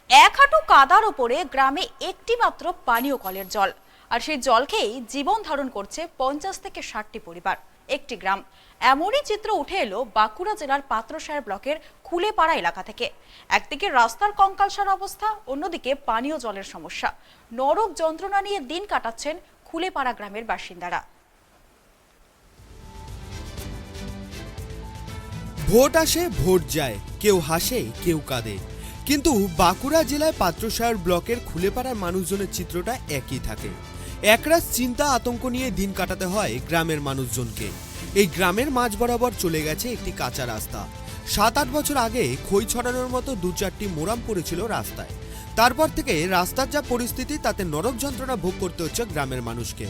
এক হাঁটু কাদার ওপরে গ্রামে একটি মাত্র পানীয় কলের জল, আর সেই জল খেয়েই জীবন ধারণ করছে 50 থেকে 60টি পরিবার। একটি গ্রাম। এমনই চিত্র উঠে এলো বাঁকুড়া জেলার পাত্রসাহের ব্লকের খুলেপাড়া এলাকা থেকে। একদিকে রাস্তার কঙ্কালসার অবস্থা, অন্যদিকে পানীয় জলের সমস্যা। নরক যন্ত্রণা নিয়ে দিন কাটাচ্ছেন খুলেপাড়া গ্রামের বাসিন্দারা। ভোট আসে ভোট যায়, কেউ হাসে কেউ কাঁদে, কিন্তু বাঁকুড়া জেলায় পাত্রসাহের ব্লকের খুলেপাড়ার মানুষজনের চিত্রটা একই থাকে। একরাশ চিন্তা আতঙ্ক নিয়ে দিন কাটাতে হয় গ্রামের মানুষজনকে। এই গ্রামের মাঝ বরাবর চলে গেছে একটি কাঁচা রাস্তা। 7-8 বছর আগে খই ছড়ানোর মতো 2-4টি মোরাম পড়েছিল রাস্তায়। তারপর থেকে রাস্তার যা পরিস্থিতি, তাতে নরক যন্ত্রণা ভোগ করতে হচ্ছে গ্রামের মানুষকে।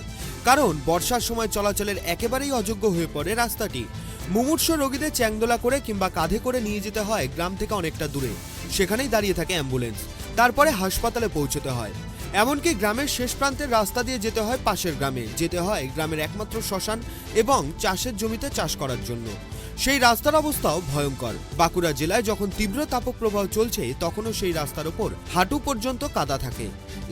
কারণ বর্ষার সময় চলাচলের একেবারেই অযোগ্য হয়ে পড়ে রাস্তাটি। মুমূর্ষু রোগীদের চ্যাংদোলা করে কিংবা কাঁধে করে নিয়ে যেতে হয় গ্রাম থেকে অনেকটা দূরে। সেখানেই দাঁড়িয়ে থাকে অ্যাম্বুলেন্স, তারপরে হাসপাতালে পৌঁছতে হয়। এমনকি গ্রামের শেষ প্রান্তের রাস্তা দিয়ে যেতে হয় পাশের গ্রামে, যেতে হয় গ্রামের একমাত্র শ্মশান এবং চাষের জমিতে চাষ করার জন্য। সেই রাস্তার অবস্থাও ভয়ঙ্কর। বাঁকুড়া জেলায় যখন তীব্র তাপপ্রবাহ চলছে, তখনও সেই রাস্তার ওপর হাঁটু পর্যন্ত কাদা থাকে।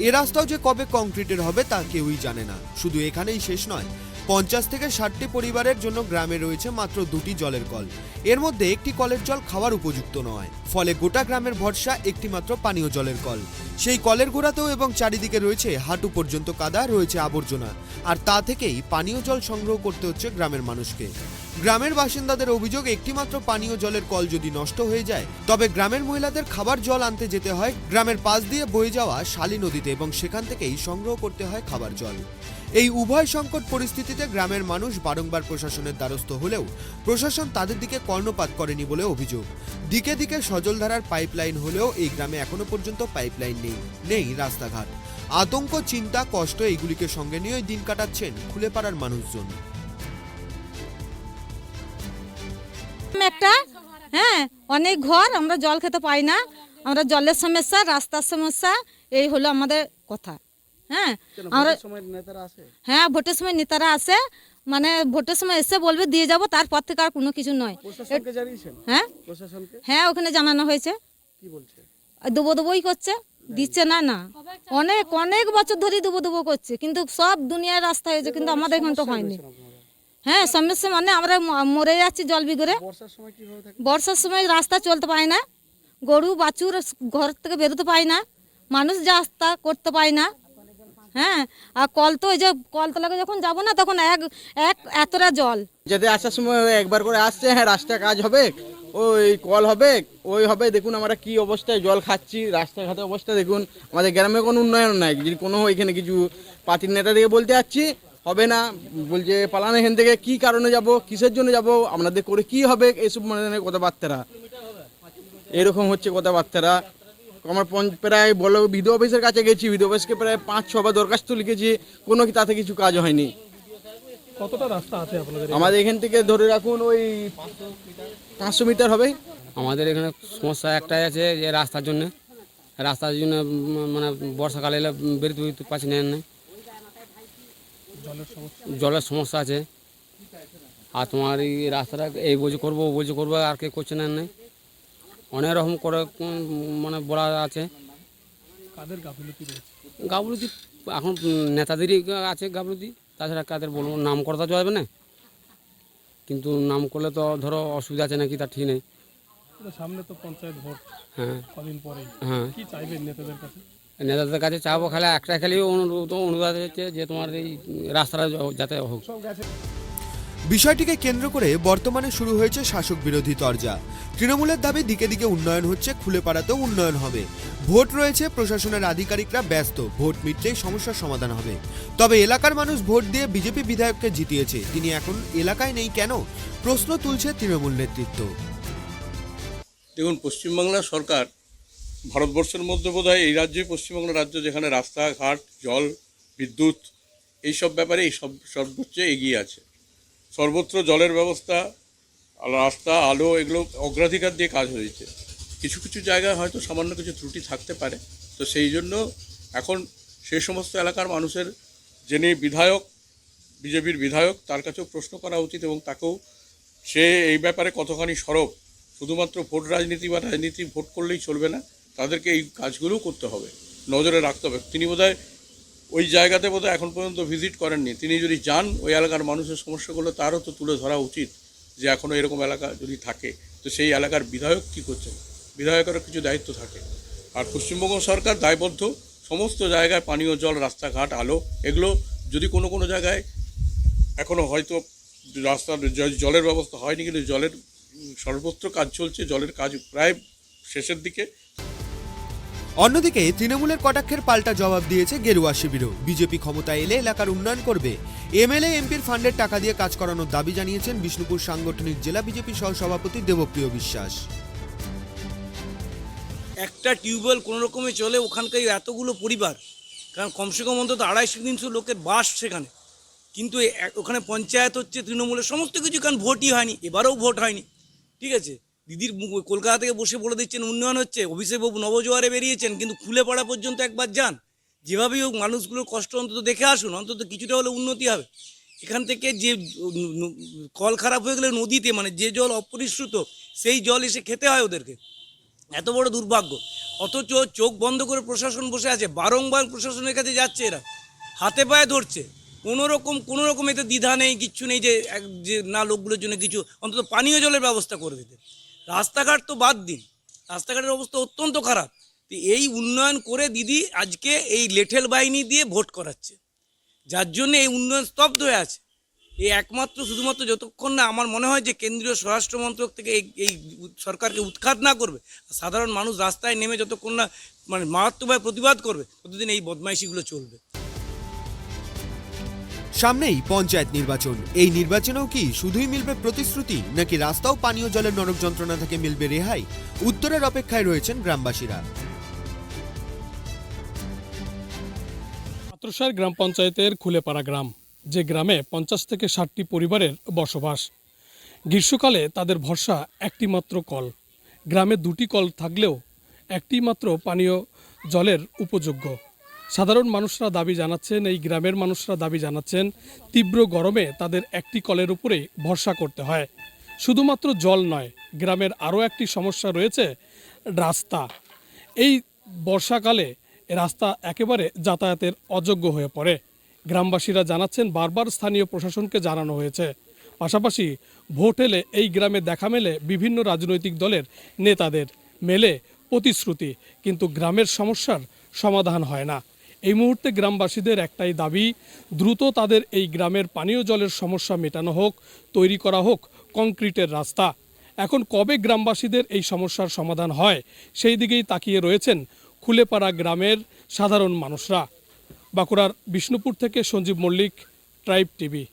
এ রাস্তাও যে কবে কংক্রিটের হবে তা কেউই জানে না। শুধু এখানেই শেষ নয়, 50 থেকে 60টি পরিবারের জন্য গ্রামে রয়েছে মাত্র 2টি জলের কল। এর মধ্যে একটি কলের জল খাওয়ার উপযুক্ত নয়, ফলে গোটা গ্রামের ভরসা একটি মাত্র পানীয় জলের কল। সেই কলের গোড়াতেও এবং চারিদিকে রয়েছে হাঁটু পর্যন্ত কাদা, রয়েছে আবর্জনা, আর তা থেকেই পানীয় জল সংগ্রহ করতে হচ্ছে গ্রামের মানুষকে। গ্রামের বাসিন্দাদের অভিযোগ, একটিমাত্র পানীয় জলের কল যদি নষ্ট হয়ে যায়, তবে গ্রামের মহিলাদের খাবার জল আনতে যেতে হয় গ্রামের পাশ দিয়ে বয়ে যাওয়া শালী নদীতে, এবং সেখান থেকেই সংগ্রহ করতে হয় খাবার জল। এই উভয় সংকট পরিস্থিতিতে গ্রামের মানুষ বারংবার প্রশাসনের দ্বারস্থ হলেও প্রশাসন তাদের দিকে কর্ণপাত করেনি বলে অভিযোগ। দিকে দিকে সজলধারার পাইপলাইন হলেও এই গ্রামে এখনো পর্যন্ত পাইপলাইন নেই রাস্তাঘাট। আতঙ্ক, চিন্তা, কষ্ট এইগুলিকে সঙ্গে নিয়ে দিন কাটাচ্ছেন খুলেপাড়ার মানুষজন। একটা অনেক ঘর, আমরা জল খেতে পাই না, আমরা জলের সমস্যা, রাস্তার সমস্যা, এই হলো আমাদের কথা। আমরা ভোটের সময় নেতারা আসে, মানে ভোটের সময় এসে বলবে দিয়ে যাব, তারপর থেকে আর কোনো কিছু নয়। ওখানে জানানো হয়েছে, দেবই করছে, দিচ্ছে না। অনেক অনেক বছর ধরেই দেবো করছে, কিন্তু সব দুনিয়ার রাস্তা হয়েছে, কিন্তু আমাদের এখানে তো হয়নি। সমস্যা মানে আমরা মরে যাচ্ছি জল বিগড়ে। বর্ষার সময় রাস্তা চলতে পায় না, গরু বাছুর ঘর থেকে বেরোতে পায় না, মানুষ রাস্তা করতে পায় না। আর কল তো ওই যে কলতলাকে যখন যাবো না, তখন এতটা জল। যাতে আসার সময় একবার করে আসছে, রাস্তা কাজ হবে, ওই কল হবে, ওই হবে। দেখুন আমরা কি অবস্থায় জল খাচ্ছি, রাস্তাঘাটের অবস্থা দেখুন। আমাদের গ্রামে কোনো উন্নয়ন নাই, যদি কোনো এখানে কিছু পার্টির নেতা থেকে বলতে যাচ্ছি, হবে না। বলছে পালানো এখান থেকে, কি কারণে যাব, কিসের জন্য যাব, আপনাদের করে কি হবে, এসব মানে কথাবার্তারা এরকম হচ্ছে কথাবার্তারা। আমার প্রায় বলো বিডিও অফিসের কাছে গেছি, বিডিও অফিসকে প্রায় 5-6 বার দরখাস্ত লিখেছি, কোনো তাতে কিছু কাজ হয়নি। কতটা রাস্তা আছে আপনাদের? আমাদের এখান থেকে ধরে রাখুন ওই 500 মিটার হবে। আমাদের এখানে সমস্যা একটাই আছে, যে রাস্তার জন্য মানে বর্ষাকালে এলে বেরোতে পারছি না। জলের সমস্যা আছে। আর তোমার এই রাস্তাটা এই বলছে করবো, ও বলছে করবো, আর কে করছে না। অনেক রকম করে মানে বলা আছে। কাদের গাফিলতি রয়েছে? গাফিলতি এখন নেতাদেরই আছে গাফিলতি, তাছাড়া কাদের বলবো, নাম করতে যাবে না, কিন্তু নাম করলে তো ধরো অসুবিধা আছে নাকি তা ঠিক নেই। সামনে তো পঞ্চায়েত ভোট, কদিন পরে। কি চাইবেন নেতাদের কাছে? নেতাদের কাছে চাবো খালি অনুরোধ হচ্ছে যে তোমার এই রাস্তাটা যাতে হোক। বিষয়টিকে কেন্দ্র করে বর্তমানে শুরু হয়েছে শাসক বিরোধী তরজা। তৃণমূলের দাবি দিকে দিকে উন্নয়ন হচ্ছে, খুলেপাড়াতেও উন্নয়ন হবে। ভোট রয়েছে, প্রশাসনের আধিকারিকরা ব্যস্ত, ভোট মিটলেই সমস্যার সমাধান হবে। তবে এলাকার মানুষ ভোট দিয়ে বিজেপি বিধায়ককে জিতিয়েছে, তিনি এখন এলাকায় নেই কেন, প্রশ্ন তুলছে তৃণমূল নেতৃত্ব। দেখুন, পশ্চিমবাংলার সরকার ভারতবর্ষের মধ্যে বোধহয় এই রাজ্যই পশ্চিমবাংলা রাজ্য যেখানে রাস্তাঘাট, জল, বিদ্যুৎ এইসব ব্যাপারে সর্বোচ্চ এগিয়ে আছে। সর্বত্র জলের ব্যবস্থা, রাস্তা, আলো এগুলো অগ্রাধিকার দিয়ে কাজ হয়েছে। কিছু কিছু জায়গায় হয়তো সামান্য কিছু ত্রুটি থাকতে পারে, তো সেই জন্য এখন সেই সমস্ত এলাকার মানুষের, যিনি বিধায়ক, বিজেপির বিধায়ক, তার কাছেও প্রশ্ন করা উচিত, এবং তাকেও সে এই ব্যাপারে কতখানি সরব। শুধুমাত্র ভোট রাজনীতি বা রাজনীতি ভোট করলেই চলবে না, তাদেরকে এই কাজগুলোও করতে হবে, নজরে রাখতে হবে। তিনি বোধহয় ওই জায়গাতে বোধহয় এখন পর্যন্ত ভিজিট করেননি। তিনি যদি যান ওই এলাকার মানুষের সমস্যাগুলো তারও তো তুলে ধরা উচিত, যে এখনও এরকম এলাকা যদি থাকে তো সেই এলাকার বিধায়ক কী করছেন, বিধায়কেরও কিছু দায়িত্ব থাকে। আর পশ্চিমবঙ্গ সরকার দায়বদ্ধ সমস্ত জায়গায় পানীয় জল, রাস্তাঘাট, আলো, এগুলো যদি কোনো জায়গায় এখনও হয়তো রাস্তার জলের ব্যবস্থা হয়নি, কিন্তু জলের সর্বত্র কাজ চলছে, জলের কাজ প্রায় শেষের দিকে। অন্যদিকে তৃণমূলের কটাক্ষের পাল্টা জবাব দিয়েছে গেরুয়া শিবিরও। বিজেপি ক্ষমতায় এলে এলাকার উন্নয়ন করবে, এমএলএ এমপির ফান্ডের টাকা দিয়ে কাজ করানোর দাবি জানিয়েছেন বিষ্ণুপুর সাংগঠনিক জেলা বিজেপি সহসভাপতি দেবপ্রিয় বিশ্বাস। একটা টিউবওয়েল কোনো রকমে চলে, ওখানকার এতগুলো পরিবার, কারণ কমসে কম অন্তত 250-300 লোকের বাস সেখানে, কিন্তু ওখানে পঞ্চায়েত হচ্ছে তৃণমূলের, সমস্ত কিছু, কারণ ভোটই হয়নি, এবারেও ভোট হয়নি। ঠিক আছে, দিদির কলকাতা থেকে বসে বলে দিচ্ছেন উন্নয়ন হচ্ছে, অভিষেকবাবু নবজোয়ারে বেরিয়েছেন, কিন্তু খুলে পড়া পর্যন্ত একবার যান, যেভাবেই হোক মানুষগুলোর কষ্ট অন্তত দেখে আসুন, অন্তত কিছুটা হলে উন্নতি হবে। এখান থেকে যে কল খারাপ হয়ে গেলে নদীতে, মানে যে জল অপরিশ্রুত সেই জল এসে খেতে হয় ওদেরকে, এত বড় দুর্ভাগ্য। অথচ চোখ বন্ধ করে প্রশাসন বসে আছে, বারংবার প্রশাসনের কাছে যাচ্ছে, এরা হাতে পায়ে ধরছে, কোনো রকম এতে দ্বিধা নেই, কিচ্ছু নেই যে না লোকগুলোর জন্য কিছু অন্তত পানীয় জলের ব্যবস্থা করে দিতে। রাস্তাঘাট তো বাদ দিন, রাস্তাঘাটের অবস্থা অত্যন্ত খারাপ। তো এই উন্নয়ন করে দিদি আজকে এই লেঠেল বাহিনী দিয়ে ভোট করাচ্ছে, যার জন্য এই উন্নয়ন স্তব্ধ হয়ে আছে। এই একমাত্র শুধুমাত্র যতক্ষণ না আমার মনে হয় যে কেন্দ্রীয় স্বরাষ্ট্র মন্ত্রক থেকে এই সরকারকে উৎখাত না করবে, সাধারণ মানুষ রাস্তায় নেমে যতক্ষণ না মানে মারাত্মকভাবে প্রতিবাদ করবে, ততদিন এই বদমাইশিগুলো চলবে। সামনেই পঞ্চায়েত নির্বাচন, এই নির্বাচনেও কি শুধুই মিলবে প্রতিশ্রুতি, নাকি রাস্তাও পানীয় জলের নরক যন্ত্রণা থেকে মিলবে রেহাই? উত্তরের অপেক্ষায় রয়েছেন গ্রামবাসীরা। পাত্রসার গ্রাম পঞ্চায়েতের খুলেপাড়া গ্রাম, যে গ্রামে 50 থেকে 60টি পরিবারের বসবাস। গ্রীষ্মকালে তাদের ভরসা একটি মাত্র কল। গ্রামে 2টি কল থাকলেও একটি মাত্র পানীয় জলের উপযোগ্য। সাধারণ মানুষরা দাবি জানাচ্ছেন, এই গ্রামের মানুষরা দাবি জানাচ্ছেন, তীব্র গরমে তাদের একটি কলের উপরেই ভরসা করতে হয়। শুধুমাত্র জল নয়, গ্রামের আরও একটি সমস্যা রয়েছে, রাস্তা। এই বর্ষাকালে রাস্তা একেবারে যাতায়াতের অযোগ্য হয়ে পড়ে। গ্রামবাসীরা জানাচ্ছেন, বারবার স্থানীয় প্রশাসনকে জানানো হয়েছে। পাশাপাশি ভোট এলে এই গ্রামে দেখা মেলে বিভিন্ন রাজনৈতিক দলের নেতাদের, মেলে প্রতিশ্রুতি, কিন্তু গ্রামের সমস্যার সমাধান হয় না। এই মুহূর্তে গ্রামবাসীদের একটাই দাবি, দ্রুত তাদের এই গ্রামের পানীয় জলের সমস্যা মেটানো হোক, তৈরি করা হোক কংক্রিটের রাস্তা। এখন কবে গ্রামবাসীদের এই সমস্যার সমাধান হয়, সেই দিকেই তাকিয়ে রয়েছেন খুলেপাড়া গ্রামের সাধারণ মানুষরা। বাঁকুড়ার বিষ্ণুপুর থেকে সঞ্জীব মল্লিক, ট্রাইব টিভি।